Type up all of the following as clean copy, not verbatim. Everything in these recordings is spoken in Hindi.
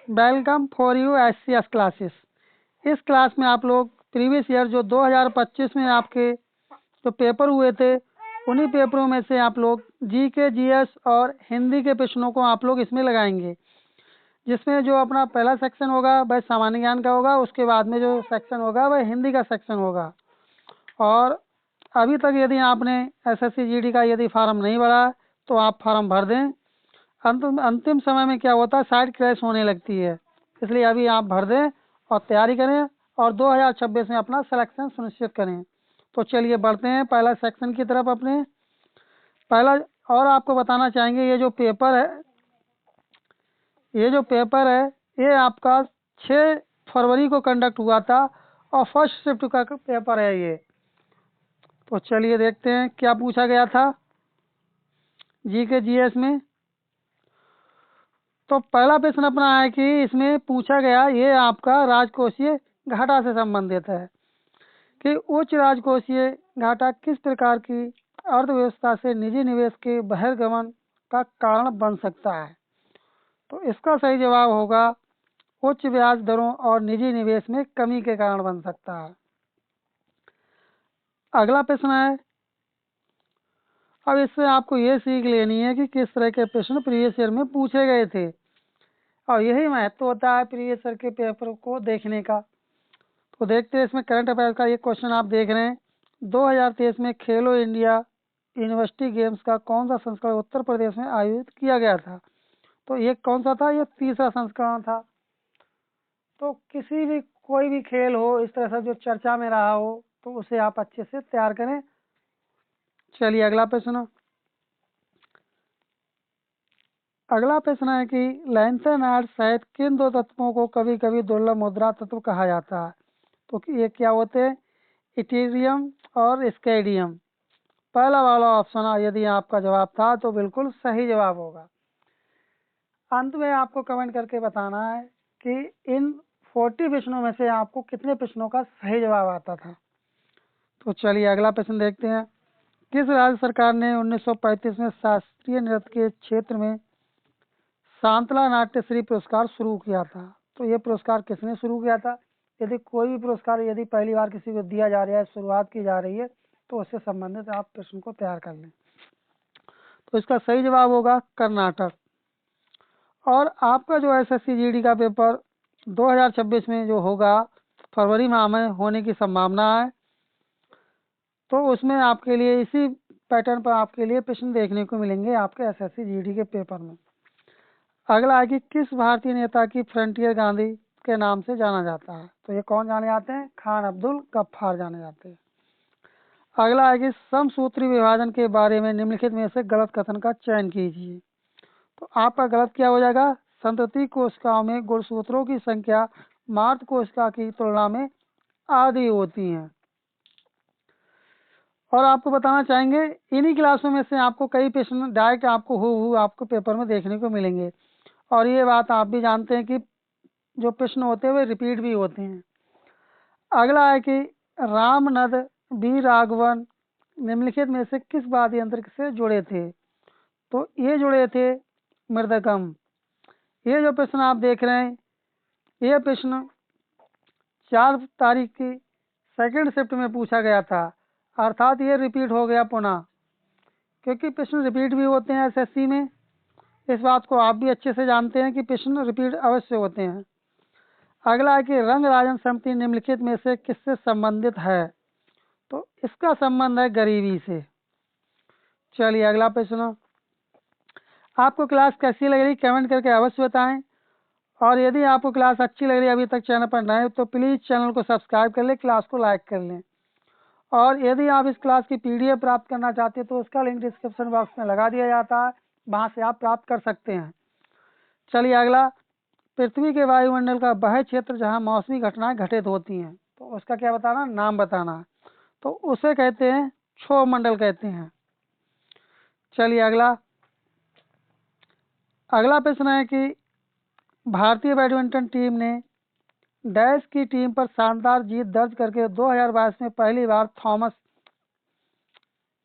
Welcome for you HCS classes. इस क्लास में आप लोग प्रीवियस ईयर जो 2025 में आपके जो पेपर हुए थे, उन्हीं पेपरों में से आप लोग जीके, जीएस और हिंदी के प्रश्नों को आप लोग इसमें लगाएंगे। जिसमें जो अपना पहला सेक्शन होगा वह सामान्य ज्ञान का होगा, उसके बाद में जो सेक्शन होगा वह हिंदी का सेक्शन होगा। और अभी तक यदि आपने एसएससी जीडी का यदि फार्म नहीं भरा तो आप फार्म भर दें। अंतिम समय में क्या होता है, साइट क्रैश होने लगती है, इसलिए अभी आप भर दें और तैयारी करें और 2026 में अपना सिलेक्शन सुनिश्चित करें। तो चलिए बढ़ते हैं पहला सेक्शन की तरफ अपने। पहला और आपको बताना चाहेंगे, ये जो पेपर है ये आपका 6 फरवरी को कंडक्ट हुआ था और फर्स्ट शिफ्ट का पेपर है ये। तो चलिए देखते हैं क्या पूछा गया था जीके जीएस में। तो पहला प्रश्न अपना है कि इसमें पूछा गया, ये आपका राजकोषीय घाटा से संबंधित है कि उच्च राजकोषीय घाटा किस प्रकार की अर्थव्यवस्था से निजी निवेश के बहिर्गमन का कारण बन सकता है। तो इसका सही जवाब होगा उच्च ब्याज दरों और निजी निवेश में कमी के कारण बन सकता है। अगला प्रश्न है, अब इससे आपको ये सीख लेनी है कि किस तरह के प्रश्न प्रीवियस ईयर में पूछे गए थे, और यही महत्व होता है प्रीवियस ईयर के पेपर को देखने का। तो देखते हैं इसमें करंट अफेयर का ये क्वेश्चन आप देख रहे हैं, 2023 में खेलो इंडिया यूनिवर्सिटी गेम्स का कौन सा संस्करण उत्तर प्रदेश में आयोजित किया गया था। तो ये कौन सा था, ये तीसरा संस्करण था। तो किसी भी कोई भी खेल हो इस तरह से जो चर्चा में रहा हो तो उसे आप अच्छे से तैयार करें। चलिए अगला प्रश्न है कि लैंथेनाइड सहित किन दो तत्वों को कभी कभी दुर्लभ मुद्रा तत्व कहा जाता है। तो ये क्या होते हैं, इथेरियम और स्कैंडियम। पहला वाला ऑप्शन यदि आपका जवाब था तो बिल्कुल सही जवाब होगा। अंत में आपको कमेंट करके बताना है कि इन 40 प्रश्नों में से आपको कितने प्रश्नों का सही जवाब आता था। तो चलिए अगला प्रश्न देखते हैं, किस राज्य सरकार ने 1935 में शास्त्रीय नृत्य के क्षेत्र में शांतला नाट्यश्री पुरस्कार शुरू किया था। तो ये पुरस्कार किसने शुरू किया था। यदि कोई भी पुरस्कार यदि पहली बार किसी को दिया जा रहा है, शुरुआत की जा रही है, तो उससे संबंधित आप प्रश्न को तैयार कर लें। तो इसका सही जवाब होगा कर्नाटक। और आपका जो एसएससी जीडी का पेपर 2026 में जो होगा फरवरी माह में होने की संभावना है, तो उसमें आपके लिए इसी पैटर्न पर आपके लिए प्रश्न देखने को मिलेंगे आपके एसएससी जीडी के पेपर में। अगला है कि किस भारतीय नेता की फ्रंटियर गांधी के नाम से जाना जाता है। तो ये कौन जाने जाते हैं, खान अब्दुल गफ्फार जाने जाते हैं। अगला है कि समसूत्री विभाजन के बारे में निम्नलिखित में से गलत कथन का चयन कीजिए। तो आपका गलत क्या हो जाएगा, संतति कोशिकाओं में गुणसूत्रों की संख्या मार्त कोशिका की तुलना में आधी होती है। और आपको बताना चाहेंगे इन्हीं क्लासों में से आपको कई प्रश्न डायरेक्ट आपको आपको पेपर में देखने को मिलेंगे, और ये बात आप भी जानते हैं कि जो प्रश्न होते हैं वे रिपीट भी होते हैं। अगला है कि रामनद बी राघवन निम्नलिखित में से किस वाद्य यंत्र से जुड़े थे। तो ये जुड़े थे मृदगम। ये जो प्रश्न आप देख रहे हैं, ये प्रश्न 4 तारीख की सेकंड शिफ्ट में पूछा गया था, अर्थात ये रिपीट हो गया पुनः, क्योंकि प्रश्न रिपीट भी होते हैं एसएससी में। इस बात को आप भी अच्छे से जानते हैं कि प्रश्न रिपीट अवश्य होते हैं। अगला है कि रंग राजन समिति निम्नलिखित में से किससे संबंधित है। तो इसका संबंध है गरीबी से। चलिए अगला प्रश्न, आपको क्लास कैसी लग रही कमेंट करके अवश्य बताएं, और यदि आपको क्लास अच्छी लग रही है अभी तक चैनल पर नए तो प्लीज़ चैनल को सब्सक्राइब कर लें, क्लास को लाइक कर लें। और यदि आप इस क्लास की पीडीएफ प्राप्त करना चाहते हैं तो उसका लिंक डिस्क्रिप्शन बॉक्स में लगा दिया जाता है, वहाँ से आप प्राप्त कर सकते हैं। चलिए अगला, पृथ्वी के वायुमंडल का वह क्षेत्र जहाँ मौसमी घटनाएं घटित होती हैं, तो उसका क्या बताना, नाम बताना। तो उसे कहते हैं क्षोभ मंडल कहते हैं। चलिए अगला प्रश्न है कि भारतीय बैडमिंटन टीम ने डैश की टीम पर शानदार जीत दर्ज करके 2022 में पहली बार थॉमस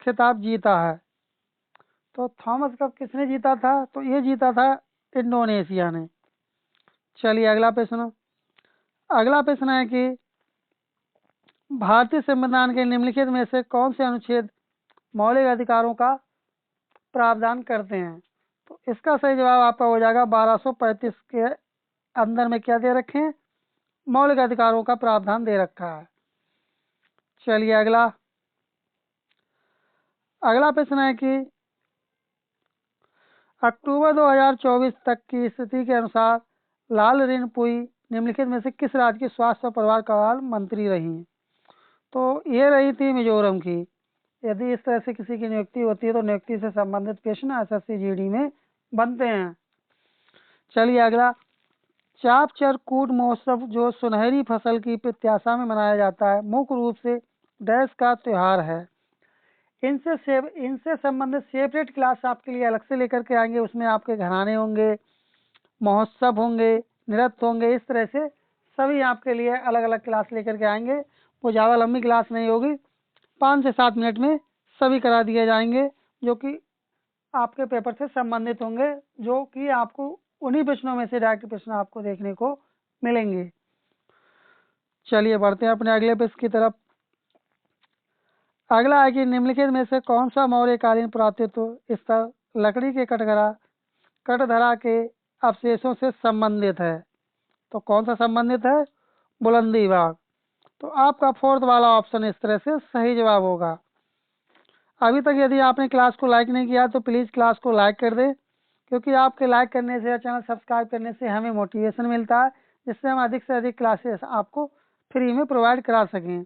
खिताब जीता है। तो थॉमस कप किसने जीता था, तो ये जीता था इंडोनेशिया ने। चलिए अगला प्रश्न। अगला प्रश्न है कि भारतीय संविधान के निम्नलिखित में से कौन से अनुच्छेद मौलिक अधिकारों का प्रावधान करते हैं? तो इसका सही जवाब आपका हो जाएगा 1235 के अंदर में क्या दे रखे हैं? मौलिक अधिकारों का प्रावधान दे रखा है। चलिए अगला प्रश्न है कि अक्टूबर 2024 तक की स्थिति के अनुसार लाल रिनपुई निम्नलिखित में से किस राज्य की स्वास्थ्य और परिवार कल्याण मंत्री रही? तो ये रही थी मिजोरम की। यदि इस तरह से किसी की नियुक्ति होती है तो नियुक्ति से संबंधित प्रश्न एसएससी जीडी में बनते हैं। चलिए अगला। चाप चरकूट महोत्सव जो सुनहरी फसल की प्रत्याशा में मनाया जाता है मुख्य रूप से डैश का त्यौहार है। इनसे संबंधित सेपरेट क्लास आपके लिए अलग से लेकर के आएंगे। उसमें आपके घराने होंगे, महोत्सव होंगे, नृत्य होंगे, इस तरह से सभी आपके लिए अलग अलग क्लास लेकर के आएंगे। वो ज़्यादा लंबी क्लास नहीं होगी, 5 से 7 मिनट में सभी करा दिए जाएंगे जो कि आपके पेपर से संबंधित होंगे, जो कि आपको उन्हीं प्रश्नों में से डायरेक्ट प्रश्न आपको देखने को मिलेंगे। चलिए बढ़ते हैं अपने अगले प्रश्न की तरफ। अगला है कि निम्नलिखित में से कौन सा मौर्यकालीन पुरातत्व स्तर लकड़ी के कटधरा के अवशेषों से संबंधित है? तो कौन सा संबंधित है? बुलंदी बाग। तो आपका 4th वाला ऑप्शन इस तरह से सही जवाब होगा। अभी तक यदि आपने क्लास को लाइक नहीं किया तो प्लीज़ क्लास को लाइक कर दें, क्योंकि आपके लाइक करने से या चैनल सब्सक्राइब करने से हमें मोटिवेशन मिलता है, जिससे हम अधिक से अधिक क्लासेस आपको फ्री में प्रोवाइड करा सकें।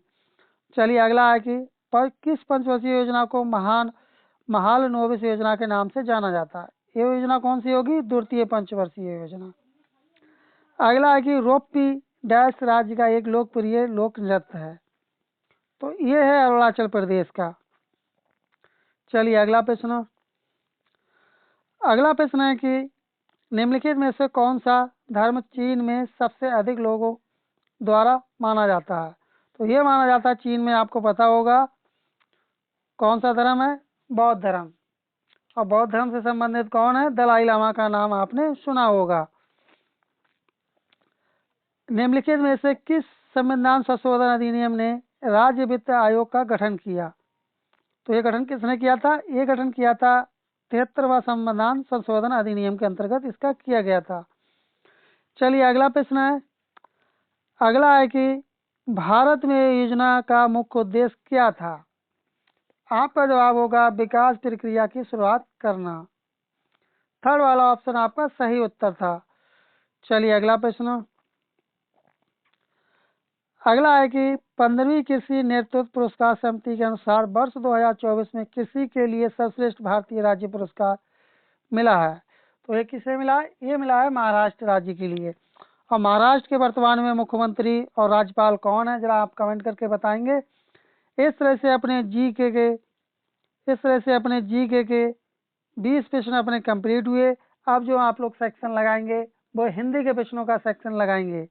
चलिए अगला है कि किस पंचवर्षीय योजना को महालनोबिस योजना के नाम से जाना जाता है? ये योजना कौन सी होगी? द्वितीय पंचवर्षीय योजना। अगला है कि रोप्पी डैश राज्य का एक लोकप्रिय लोक नृत्य है? तो ये है अरुणाचल प्रदेश का। चलिए अगला प्रश्न। अगला प्रश्न है कि निम्नलिखित में से कौन सा धर्म चीन में सबसे अधिक लोगों द्वारा माना जाता है? तो ये माना जाता है चीन में, आपको पता होगा कौन सा धर्म है? बौद्ध धर्म। और बौद्ध धर्म से संबंधित कौन है? दलाई लामा का नाम आपने सुना होगा। निम्नलिखित में से किस संविधान संशोधन अधिनियम ने राज्य वित्त आयोग का गठन किया? तो ये गठन किसने किया था? ये गठन किया था 73वां संविधान संशोधन अधिनियम के अंतर्गत इसका किया गया था। चलिए अगला प्रश्न है। अगला है कि भारत में योजना का मुख्य उद्देश्य क्या था? आपका जवाब होगा विकास प्रक्रिया की शुरुआत करना। 3rd वाला ऑप्शन आपका सही उत्तर था। चलिए अगला प्रश्न। अगला है कि 15वीं कृषि नेतृत्व पुरस्कार समिति के अनुसार वर्ष 2024 में कृषि के लिए सर्वश्रेष्ठ भारतीय राज्य पुरस्कार मिला है। तो ये किसे मिला है? ये मिला है महाराष्ट्र राज्य के लिए। और महाराष्ट्र के वर्तमान में मुख्यमंत्री और राज्यपाल कौन है? जरा आप कमेंट करके बताएंगे। इस तरह से अपने जीके के 20 प्रश्न अपने कंप्लीट हुए। अब जो आप लोग सेक्शन लगाएंगे वो हिंदी के प्रश्नों का सेक्शन लगाएंगे।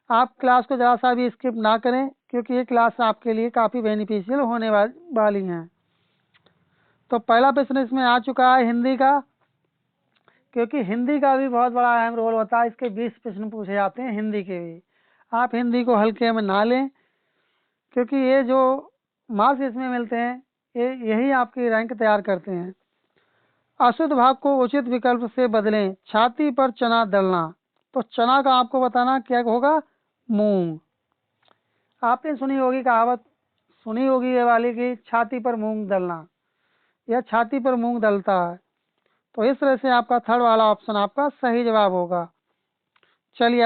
आप क्लास को ज़रा सा भी स्किप ना करें, क्योंकि ये क्लास आपके लिए काफ़ी बेनिफिशियल होने वाली हैं। तो पहला प्रश्न इसमें आ चुका है हिंदी का, क्योंकि हिंदी का भी बहुत बड़ा अहम रोल होता है। इसके 20 प्रश्न पूछे जाते हैं हिंदी के भी। आप हिंदी को हल्के में ना लें, क्योंकि ये जो मार्क्स इसमें मिलते हैं यही आपकी रैंक तैयार करते हैं। अशुद्ध भाग को उचित विकल्प से बदलें। छाती पर चना दलना। तो चना का आपको बताना क्या होगा? मूंग। आपने सुनी होगी कहावत, सुनी होगी ये वाली कि छाती पर मूंग दलना, यह छाती पर मूंग दलता है। तो इस तरह से आपका 3rd वाला ऑप्शन आपका सही जवाब होगा। चलिए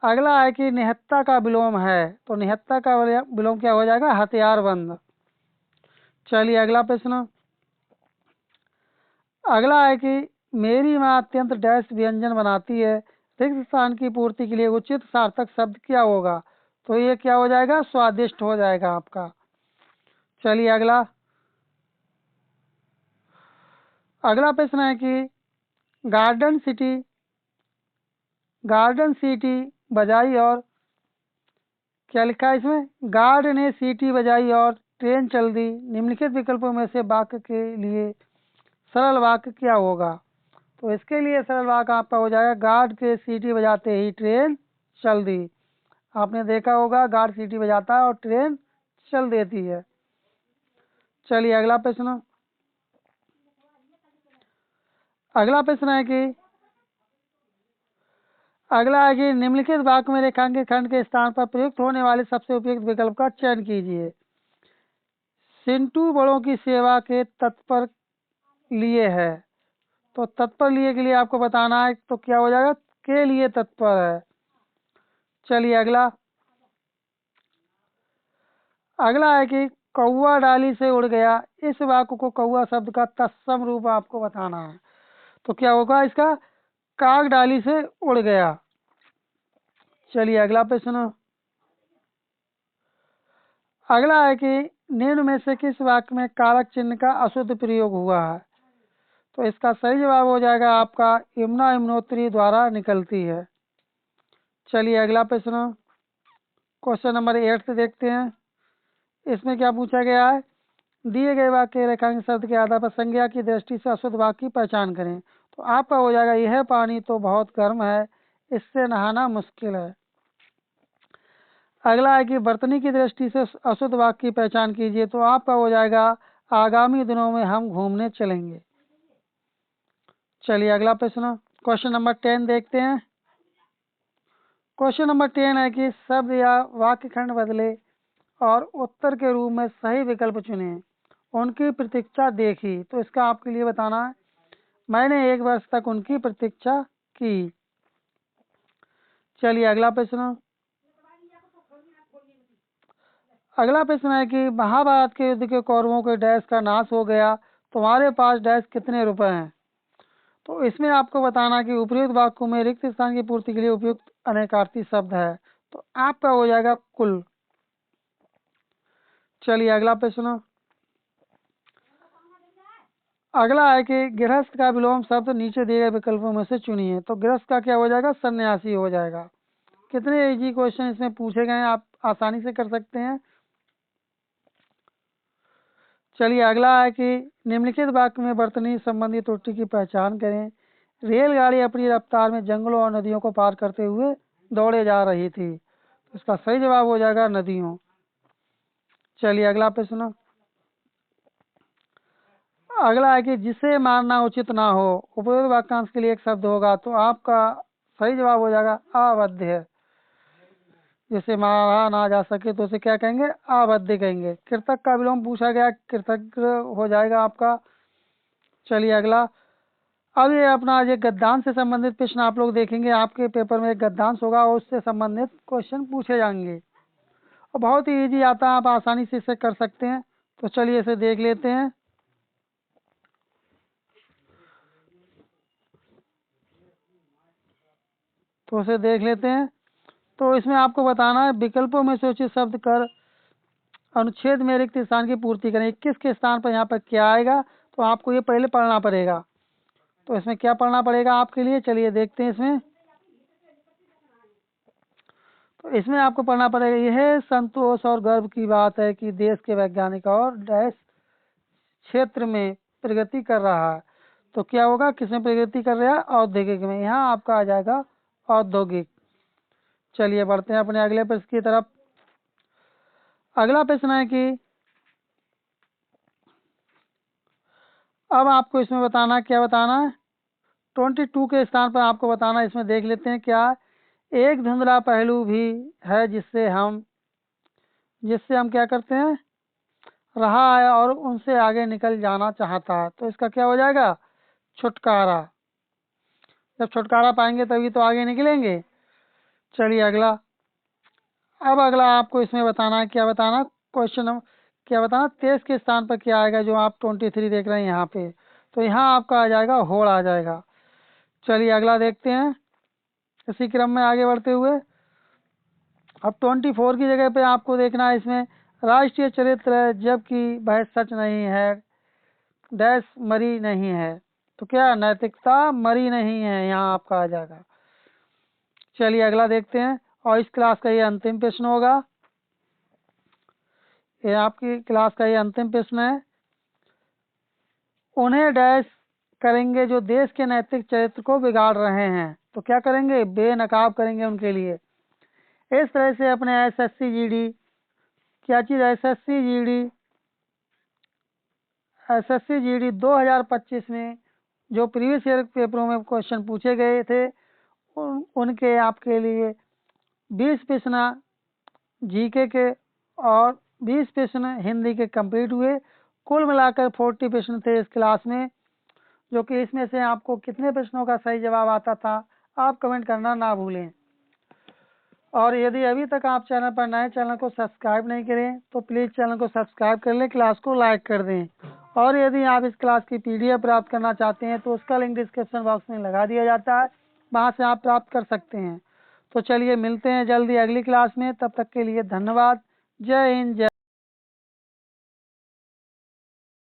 अगला है कि निहत्था का विलोम है। तो निहत्था का विलोम क्या हो जाएगा? हथियारबंद। चलिए अगला प्रश्न। अगला है कि मेरी माँ अत्यंत डैश व्यंजन बनाती है, रिक्त स्थान की पूर्ति के लिए उचित सार्थक शब्द क्या होगा? तो ये क्या हो जाएगा? स्वादिष्ट हो जाएगा आपका। चलिए अगला प्रश्न है कि गार्डन सीटी बजाई और क्या लिखा है इसमें? गार्ड ने सीटी बजाई और ट्रेन चल दी। निम्नलिखित विकल्पों में से वाक्य के लिए सरल वाक्य क्या होगा? तो इसके लिए सरल वाक्य आपका हो जाएगा गार्ड के सीटी बजाते ही ट्रेन चल दी। आपने देखा होगा गार्ड सीटी बजाता है और ट्रेन चल देती है। चलिए अगला प्रश्न। अगला प्रश्न है कि निम्नलिखित वाक्य में रेखांकित खंड के स्थान पर प्रयुक्त होने वाले सबसे उपयुक्त विकल्प का चयन कीजिए। सिंटू बड़ों की सेवा के तत्पर लिए है, तो तत्पर लिए के लिए आपको बताना है, तो क्या हो जाएगा, के लिए तत्पर है। चलिए अगला है कि कौवा डाली से उड़ गया। इस वाक्य को कौवा शब्द का तत्सम रूप आपको बताना है, तो क्या होगा इसका, काग डाली से उड़ गया। चलिए अगला प्रश्न। अगला है कि निम्न में से किस वाक्य में कारक चिन्ह का अशुद्ध प्रयोग हुआ है, तो इसका सही जवाब हो जाएगा आपका यमुना यमुनोत्री द्वारा निकलती है। चलिए अगला प्रश्न, क्वेश्चन नंबर 8 से देखते हैं। इसमें क्या पूछा गया है, दिए गए वाक्य के रेखांकित शब्द के आधार पर संज्ञा की दृष्टि से अशुद्ध वाक्य की पहचान करें। तो आपका हो जाएगा यह पानी तो बहुत गर्म है, इससे नहाना मुश्किल है। अगला है कि बर्तनी की दृष्टि से अशुद्ध वाक्य की पहचान कीजिए। तो आपका हो जाएगा आगामी दिनों में हम घूमने चलेंगे। चलिए अगला प्रश्न, क्वेश्चन नंबर 10 देखते हैं। क्वेश्चन नंबर 10 है कि शब्द या वाक्य खंड बदले और उत्तर के रूप में सही विकल्प चुने, उनकी प्रतीक्षा देखी। तो इसका आपके लिए बताना है, मैंने 1 वर्ष तक उनकी प्रतीक्षा की। चलिए अगला प्रश्न। अगला प्रश्न है कि महाभारत के युद्ध के कौरवों के डैश का नाश हो गया, तुम्हारे पास डैश कितने रुपए हैं। तो इसमें आपको बताना कि उपयुक्त वाक्यों में रिक्त स्थान की पूर्ति के लिए उपयुक्त अनेकार्थी शब्द है, तो आपका हो जाएगा कुल। चलिए अगला प्रश्न। अगला है कि गृहस्थ का विलोम शब्द नीचे दिए गए विकल्पों में से चुनिए। तो गृहस्थ का क्या हो जाएगा, सन्यासी हो जाएगा। कितने इजी क्वेश्चन इसमें पूछे गए हैं, आप आसानी से कर सकते हैं। चलिए अगला है कि निम्नलिखित वाक्य में वर्तनी संबंधी त्रुटि की पहचान करें। रेलगाड़ी अपनी रफ्तार में जंगलों और नदियों को पार करते हुए दौड़े जा रही थी। इसका सही जवाब हो जाएगा नदियों। चलिए अगला प्रश्न। अगला है कि जिसे मारना उचित ना हो, उपयुक्त वाक्यांश के लिए एक शब्द होगा। तो आपका सही जवाब हो जाएगा अवध्य। जिसे मारा ना जा सके तो उसे क्या कहेंगे, अवध्य कहेंगे। कृतक का विलोम पूछा गया, कृतज्ञ हो जाएगा आपका। चलिए अगला। अब ये अपना ये गद्यांश से संबंधित प्रश्न आप लोग देखेंगे, आपके पेपर में एक गद्यांश होगा और उससे संबंधित क्वेश्चन पूछे जाएंगे और बहुत ही इजी आता है, आप आसानी से इसे कर सकते हैं। तो चलिए इसे देख लेते हैं। तो उसे देख लेते हैं। तो इसमें आपको बताना है विकल्पों में से उचित शब्द कर अनुच्छेद में रिक्त स्थान की पूर्ति करें। 21 के स्थान पर यहाँ पर क्या आएगा, तो आपको ये पहले पढ़ना पड़ेगा। तो इसमें क्या पढ़ना पड़ेगा आपके लिए, चलिए देखते हैं इसमें। तो इसमें आपको पढ़ना पड़ेगा, यह संतोष और गर्व की बात है कि देश के वैज्ञानिक और डैश क्षेत्र में प्रगति कर रहा है। तो क्या होगा, किसमें प्रगति कर रहा है, औद्योगिक में। यहाँ आपका आ जाएगा औद्योगिक। चलिए बढ़ते हैं अपने अगले प्रश्न की तरफ। अगला प्रश्न है कि अब आपको इसमें बताना, क्या बताना है, 22 के स्थान पर आपको बताना। इसमें देख लेते हैं क्या, एक धुंधला पहलू भी है जिससे हम क्या करते हैं, रहा है और उनसे आगे निकल जाना चाहता है। तो इसका क्या हो जाएगा, छुटकारा। जब छुटकारा पाएंगे तभी तो आगे निकलेंगे। चलिए अगला। अब अगला आपको इसमें बताना है, क्या बताना, क्वेश्चन क्या बताना, 23 के स्थान पर क्या आएगा, जो आप 23 देख रहे हैं यहाँ पे। तो यहाँ आपका आ जाएगा होड़ आ जाएगा। चलिए अगला देखते हैं इसी क्रम में आगे बढ़ते हुए। अब 24 की जगह पे आपको देखना है इसमें, राष्ट्रीय चरित्र है जबकि वह सच नहीं है, डैश मरी नहीं है। तो क्या, नैतिकता मरी नहीं है, यहाँ आपका आ जाएगा। चलिए अगला देखते हैं, और इस क्लास का ये अंतिम प्रश्न होगा। ये आपकी क्लास का ये अंतिम प्रश्न है। उन्हें डैश करेंगे जो देश के नैतिक चरित्र को बिगाड़ रहे हैं। तो क्या करेंगे? बेनकाब करेंगे उनके लिए। इस तरह से अपने एसएससी जीडी, क्या चीज़, एसएससी जीडी 2025 में जो प्रीवियस ईयर पेपरों में क्वेश्चन पूछे गए थे उनके आपके लिए 20 प्रश्न जीके के और 20 प्रश्न हिंदी के कंप्लीट हुए। कुल मिलाकर 40 प्रश्न थे इस क्लास में, जो कि इसमें से आपको कितने प्रश्नों का सही जवाब आता था आप कमेंट करना ना भूलें। और यदि अभी तक आप चैनल पर नए, चैनल को सब्सक्राइब नहीं करें तो प्लीज़ चैनल को सब्सक्राइब कर लें, क्लास को लाइक कर दें। और यदि आप इस क्लास की पीडीएफ प्राप्त करना चाहते हैं तो उसका लिंक डिस्क्रिप्शन बॉक्स में लगा दिया जाता है, वहाँ से आप प्राप्त कर सकते हैं। तो चलिए मिलते हैं जल्दी अगली क्लास में, तब तक के लिए धन्यवाद। जय हिंद, जय